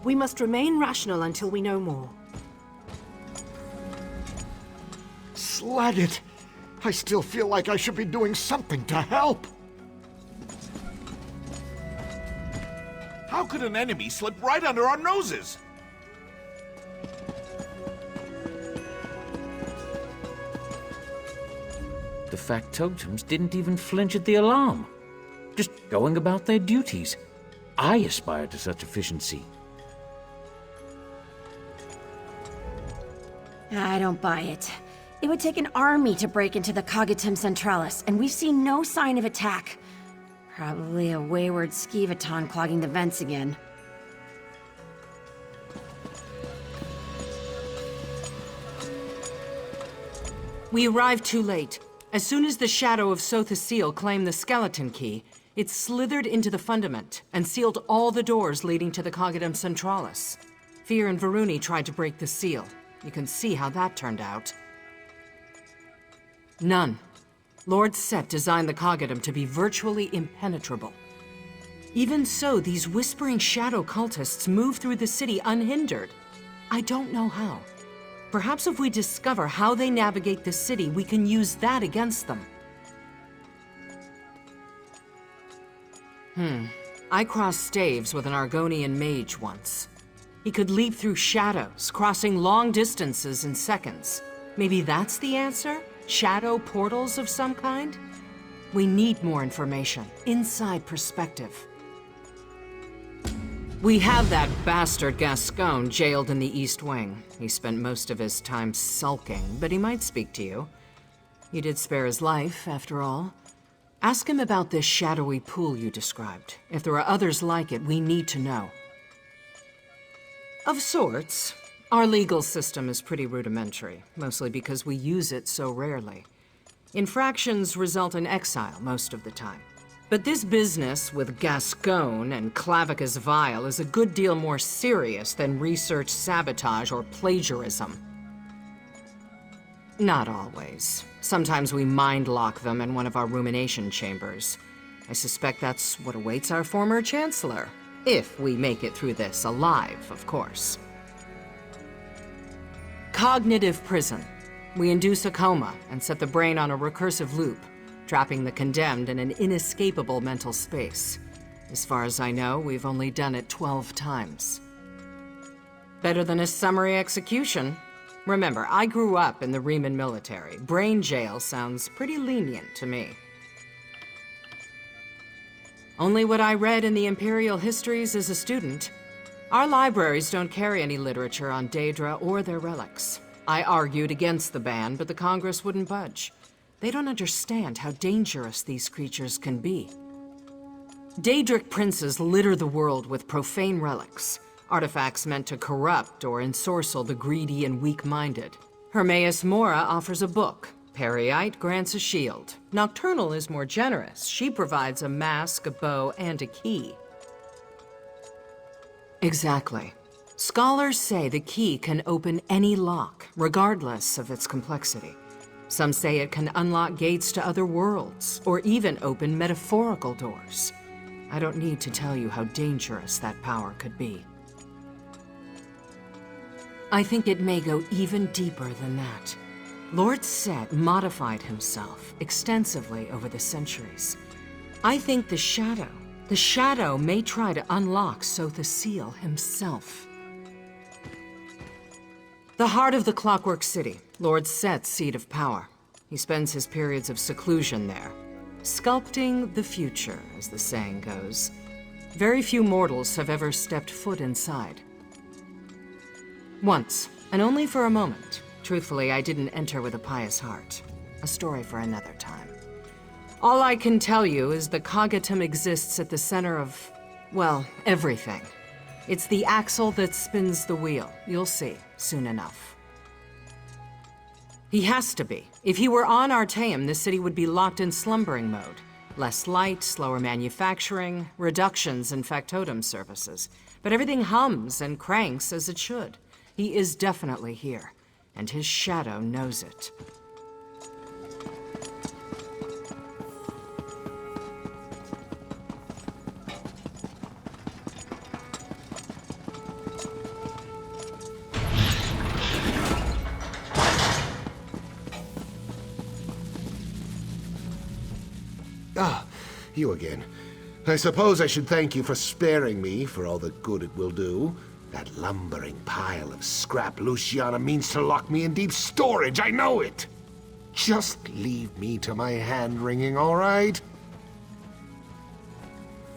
We must remain rational until we know more. Slag it! I still feel like I should be doing something to help! How could an enemy slip right under our noses? The factotums didn't even flinch at the alarm. Just going about their duties. I aspire to such efficiency. I don't buy it. It would take an army to break into the Cognitum Centralis, and we've seen no sign of attack. Probably a wayward skeevaton clogging the vents again. We arrived too late. As soon as the shadow of Sotha's seal claimed the skeleton key, it slithered into the fundament and sealed all the doors leading to the Cognitum Centralis. Fear and Varuni tried to break the seal. You can see how that turned out. None. Lord Seht designed the Cognitum to be virtually impenetrable. Even so, these whispering shadow cultists move through the city unhindered. I don't know how. Perhaps if we discover how they navigate the city, we can use that against them. I crossed staves with an Argonian mage once. He could leap through shadows, crossing long distances in seconds. Maybe that's the answer? Shadow portals of some kind? We need more information, inside perspective. We have that bastard Gascon jailed in the East Wing. He spent most of his time sulking, but he might speak to you. You did spare his life, after all. Ask him about this shadowy pool you described. If there are others like it, we need to know. Of sorts. Our legal system is pretty rudimentary, mostly because we use it so rarely. Infractions result in exile most of the time. But this business with Gascon and Clavicus Vial is a good deal more serious than research sabotage or plagiarism. Not always. Sometimes we mind lock them in one of our rumination chambers. I suspect that's what awaits our former chancellor. If we make it through this alive, of course. Cognitive prison. We induce a coma and set the brain on a recursive loop, trapping the condemned in an inescapable mental space. As far as I know, we've only done it 12 times. Better than a summary execution. Remember, I grew up in the Riemann military. Brain jail sounds pretty lenient to me. Only what I read in the Imperial histories as a student. Our libraries don't carry any literature on Daedra or their relics. I argued against the ban, but the Congress wouldn't budge. They don't understand how dangerous these creatures can be. Daedric princes litter the world with profane relics, artifacts meant to corrupt or ensorcel the greedy and weak-minded. Hermaeus Mora offers a book. Periite grants a shield. Nocturnal is more generous. She provides a mask, a bow, and a key. Exactly. Scholars say the key can open any lock, regardless of its complexity. Some say it can unlock gates to other worlds, or even open metaphorical doors. I don't need to tell you how dangerous that power could be. I think it may go even deeper than that. Lord Seht modified himself extensively over the centuries. I think the Shadow may try to unlock Sotha's seal himself. The heart of the Clockwork City, Lord Set's seat of power. He spends his periods of seclusion there, sculpting the future, as the saying goes. Very few mortals have ever stepped foot inside. Once, and only for a moment. Truthfully, I didn't enter with a pious heart. A story for another time. All I can tell you is the Cognitum exists at the center of, well, everything. It's the axle that spins the wheel. You'll see, soon enough. He has to be. If he were on Artaeum, the city would be locked in slumbering mode. Less light, slower manufacturing, reductions in factotum services. But everything hums and cranks as it should. He is definitely here, and his shadow knows it. you again. I suppose I should thank you for sparing me for all the good it will do. That lumbering pile of scrap Luciana means to lock me in deep storage, I know it! Just leave me to my hand-wringing, all right?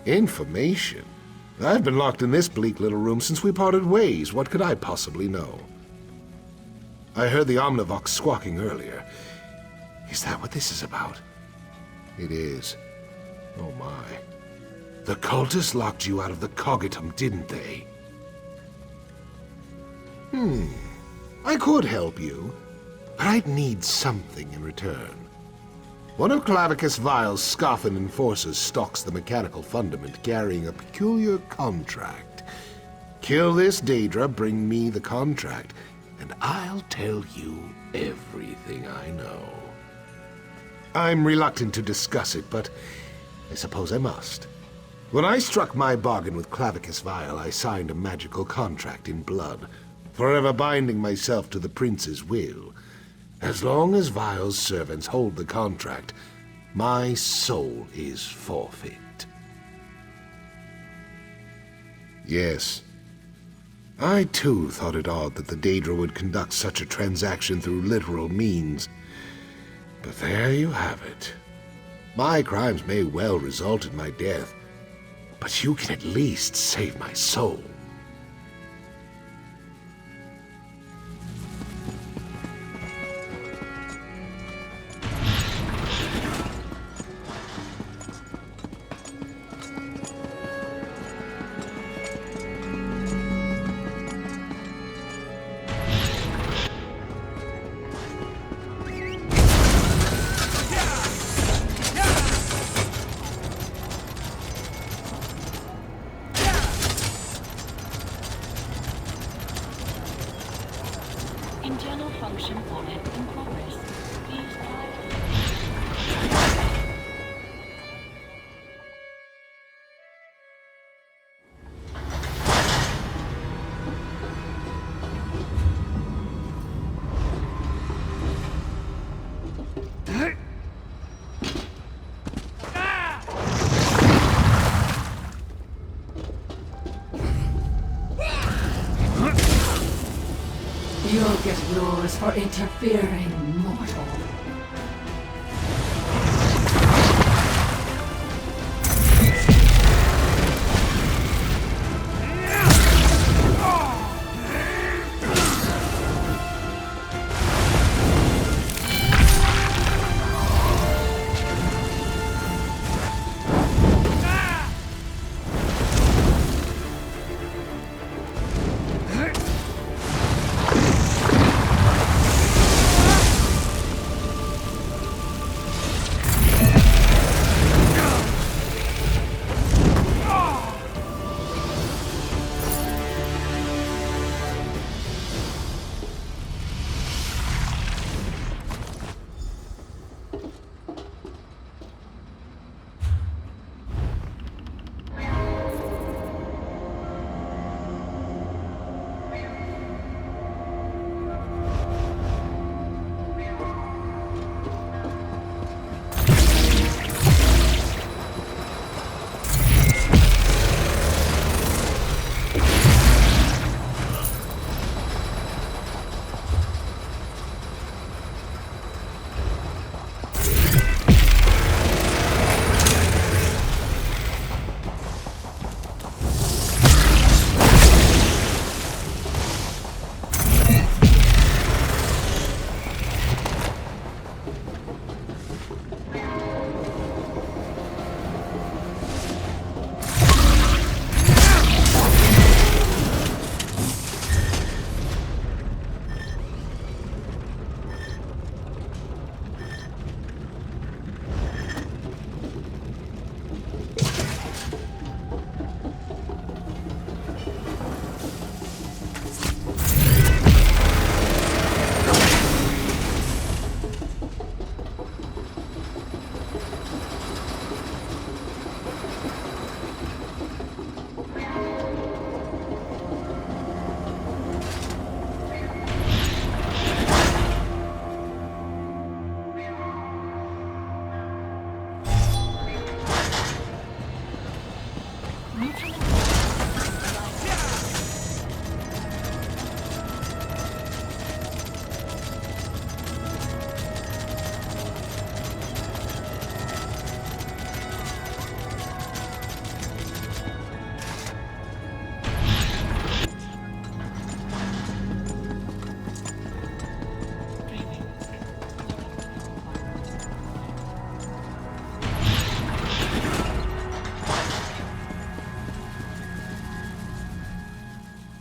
Information? I've been locked in this bleak little room since we parted ways. What could I possibly know? I heard the Omnivox squawking earlier. Is that what this is about? It is. Oh my. The cultists locked you out of the Cogitum, didn't they? I could help you, but I'd need something in return. One of Clavicus Vile's Scoffin enforcers stalks the mechanical fundament carrying a peculiar contract. Kill this Daedra, bring me the contract, and I'll tell you everything I know. I'm reluctant to discuss it, but I suppose I must. When I struck my bargain with Clavicus Vile, I signed a magical contract in blood, forever binding myself to the prince's will. As long as Vile's servants hold the contract, my soul is forfeit. Yes. I too thought it odd that the Daedra would conduct such a transaction through literal means. But there you have it. My crimes may well result in my death, but you can at least save my soul. Internal function audit in progress. Please try. You'll get yours for interfering, mortal.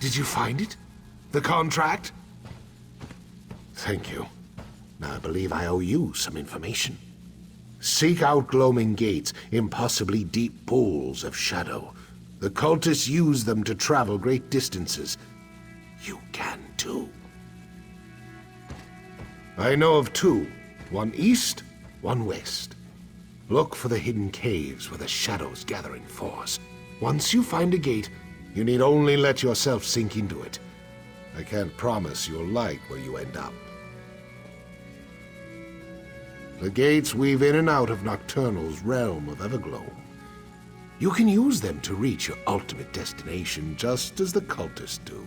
Did you find it? The contract? Thank you. Now I believe I owe you some information. Seek out gloaming gates, impossibly deep pools of shadow. The cultists use them to travel great distances. You can too. I know of two. One east, one west. Look for the hidden caves where the shadows gather in force. Once you find a gate, you need only let yourself sink into it. I can't promise you'll like where you end up. The gates weave in and out of Nocturnal's realm of Evergloam. You can use them to reach your ultimate destination, just as the cultists do.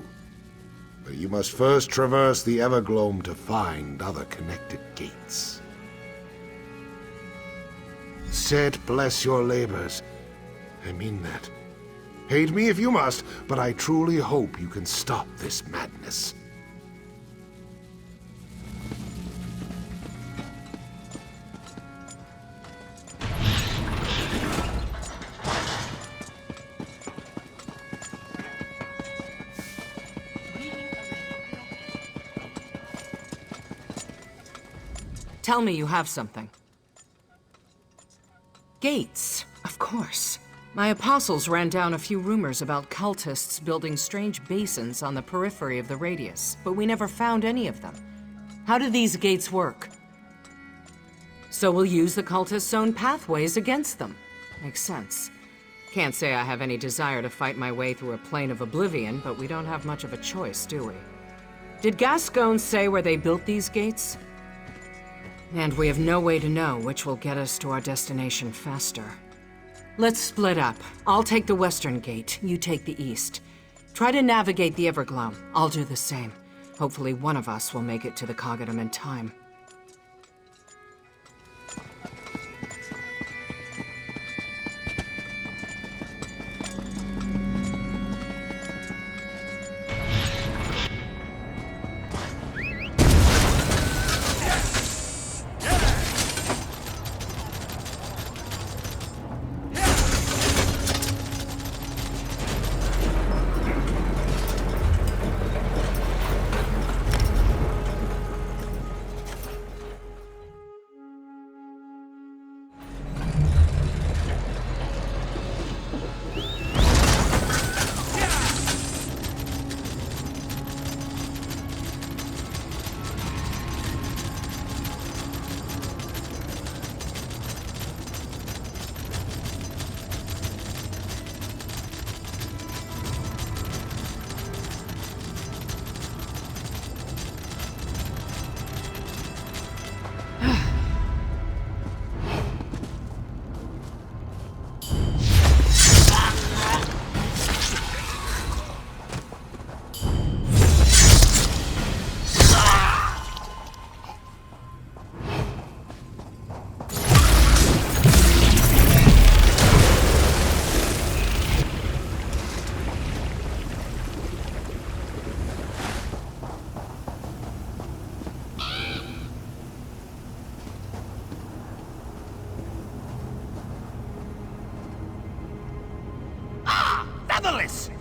But you must first traverse the Evergloam to find other connected gates. Seht bless your labors. I mean that. Hate me if you must, but I truly hope you can stop this madness. Tell me you have something. Gates, of course. My apostles ran down a few rumors about cultists building strange basins on the periphery of the radius, but we never found any of them. How do these gates work? So we'll use the cultists' own pathways against them. Makes sense. Can't say I have any desire to fight my way through a plane of oblivion, but we don't have much of a choice, do we? Did Gascoigne say where they built these gates? And we have no way to know which will get us to our destination faster. Let's split up. I'll take the western gate, you take the east. Try to navigate the Evergloam. I'll do the same. Hopefully one of us will make it to the Coggitum in time.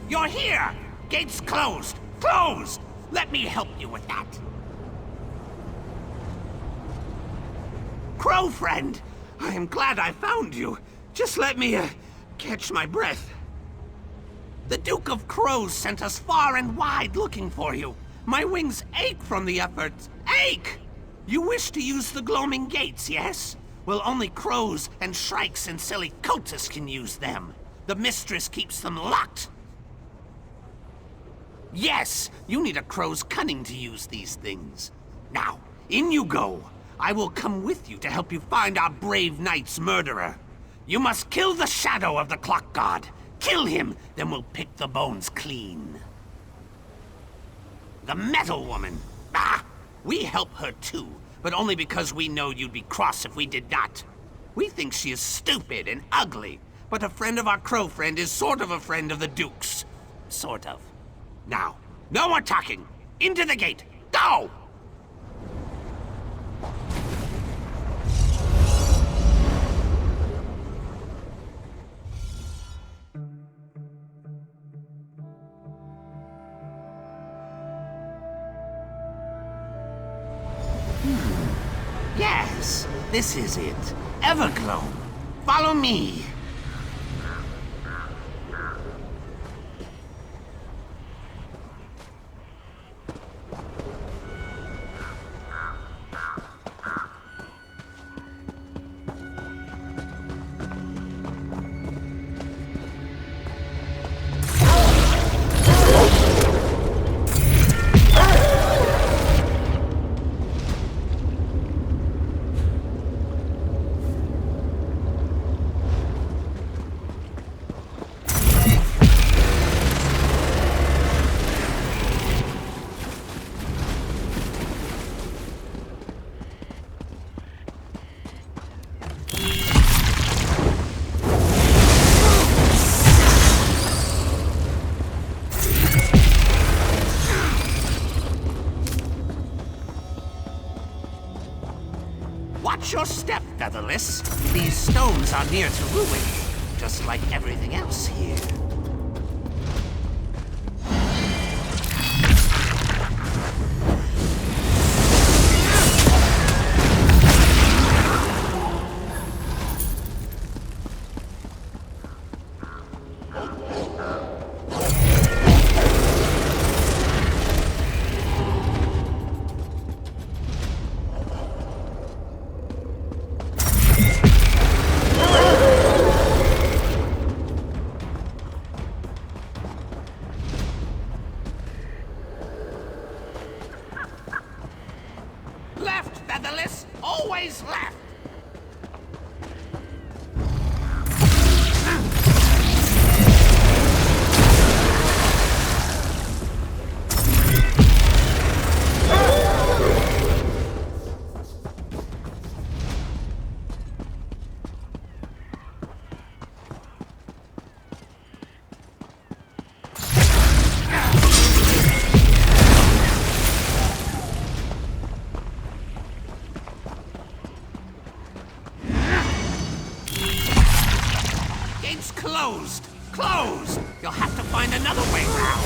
You're here! Gates closed! Closed! Let me help you with that. Crow friend! I am glad I found you. Just let me, catch my breath. The Duke of Crows sent us far and wide looking for you. My wings ache from the efforts. Ache! You wish to use the gloaming gates, yes? Well, only crows and shrikes and silly cultists can use them. The mistress keeps them locked. Yes, you need a crow's cunning to use these things. Now, in you go. I will come with you to help you find our brave knight's murderer. You must kill the shadow of the clock god. Kill him, then we'll pick the bones clean. The metal woman. Ah! We help her too, but only because we know you'd be cross if we did not. We think she is stupid and ugly, but a friend of our crow friend is sort of a friend of the Duke's. Sort of. Now, no more talking. Into the gate. Go! Yes, this is it. Everglow. Follow me. Watch your step, Featherless. These stones are near to ruin, just like everything else here. Left, Featherless! Always left! Gate's closed! Closed! You'll have to find another way round!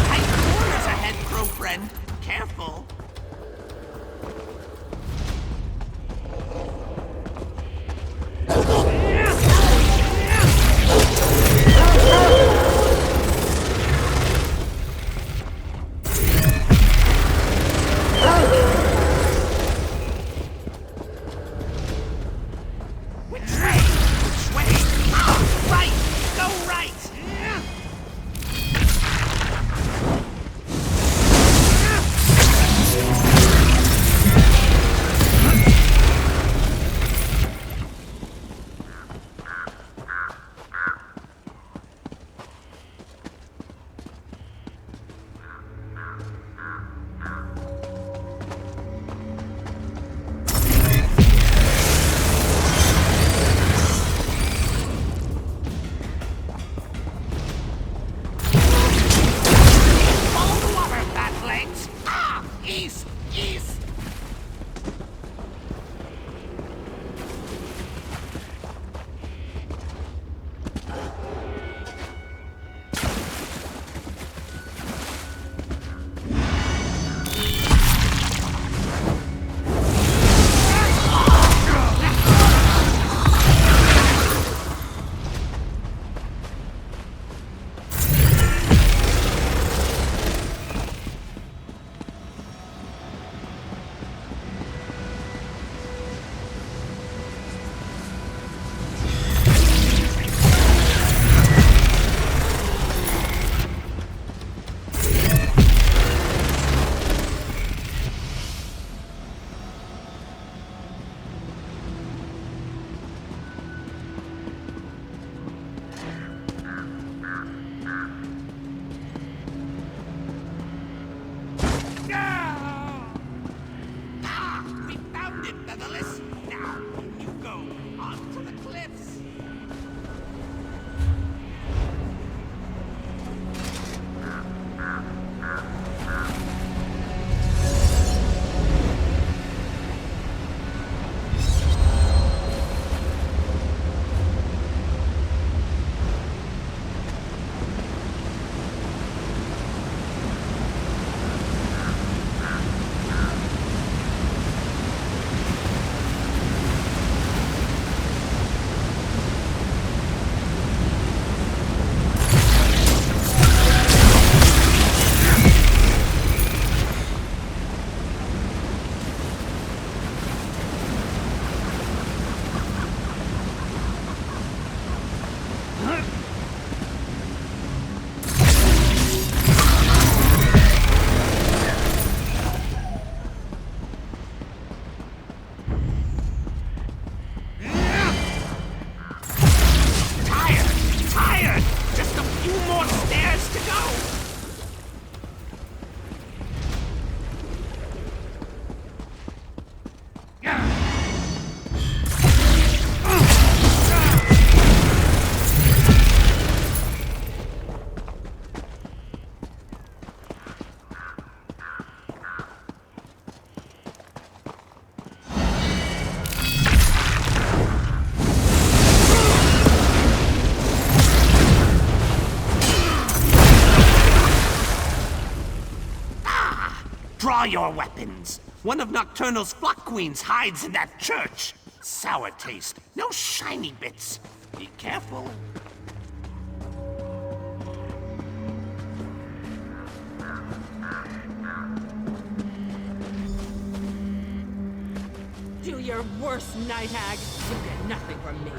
Tight corners ahead, crow friend. Careful. Which way? Which way? Ah, right! Go right! Draw your weapons. One of Nocturnal's flock queens hides in that church. Sour taste. No shiny bits. Be careful. Do your worst, Night Hag. You get nothing from me.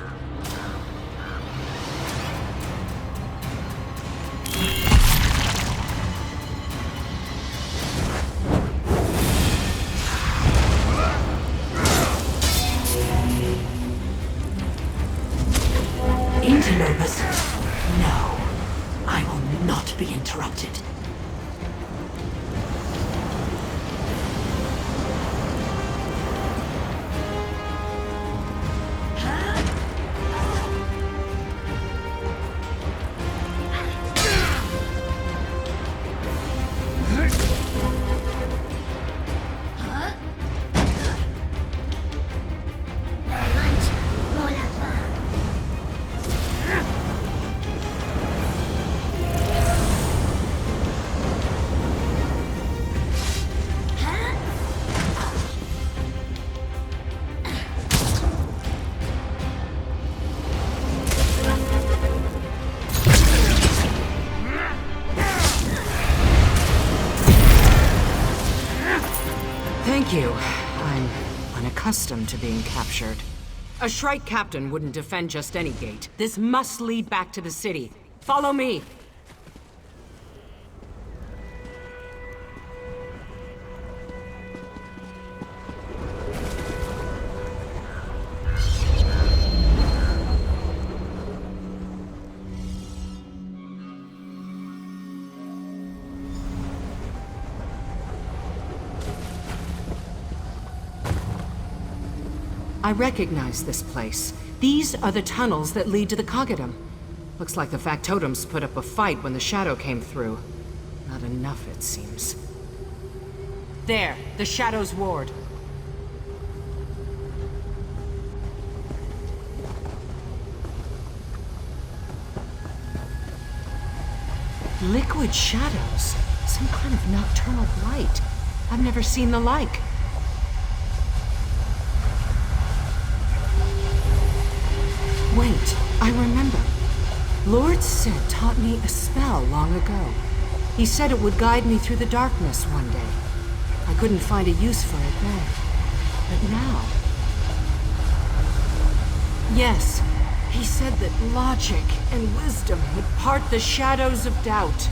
Interlopers. No, I will not be interrupted. Thank you. I'm unaccustomed to being captured. A Shrike captain wouldn't defend just any gate. This must lead back to the city. Follow me! I recognize this place. These are the tunnels that lead to the Cogidom. Looks like the factotums put up a fight when the shadow came through. Not enough, it seems. There, the Shadow's ward. Liquid shadows. Some kind of nocturnal light. I've never seen the like. Wait, I remember. Lord Seht taught me a spell long ago. He said it would guide me through the darkness one day. I couldn't find a use for it then. But now... Yes, he said that logic and wisdom would part the shadows of doubt.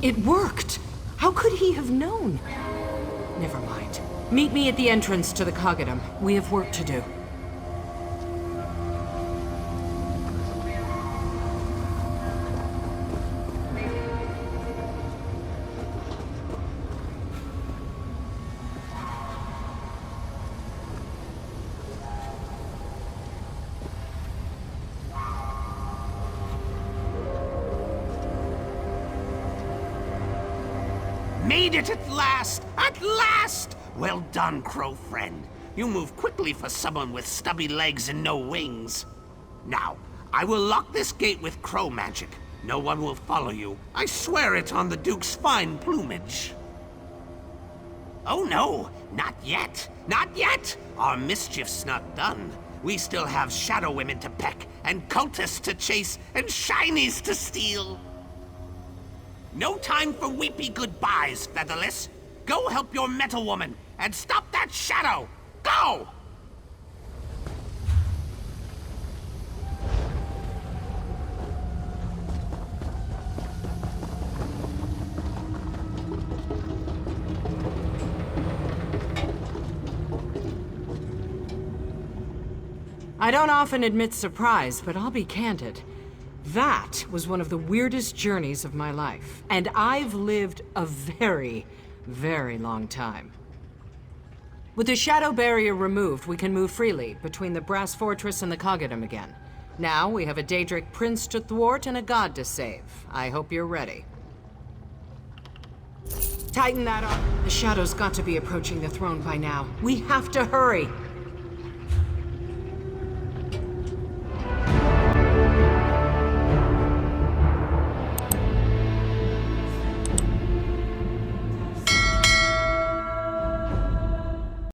It worked! How could he have known? Never mind. Meet me at the entrance to the Cogidom. We have work to do. Made it at last! At last! Well done, Crow friend. You move quickly for someone with stubby legs and no wings. Now, I will lock this gate with crow magic. No one will follow you. I swear it on the Duke's fine plumage. Oh no, not yet. Not yet! Our mischief's not done. We still have shadow women to peck, and cultists to chase, and shinies to steal. No time for weepy goodbyes, Featherless. Go help your metal woman, and stop that shadow! Go! I don't often admit surprise, but I'll be candid. That was one of the weirdest journeys of my life, and I've lived a very, very long time. With the shadow barrier removed, we can move freely between the Brass Fortress and the Cogidom again. Now we have a Daedric prince to thwart and a god to save. I hope you're ready. Tighten that up. The shadow's got to be approaching the throne by now. We have to hurry.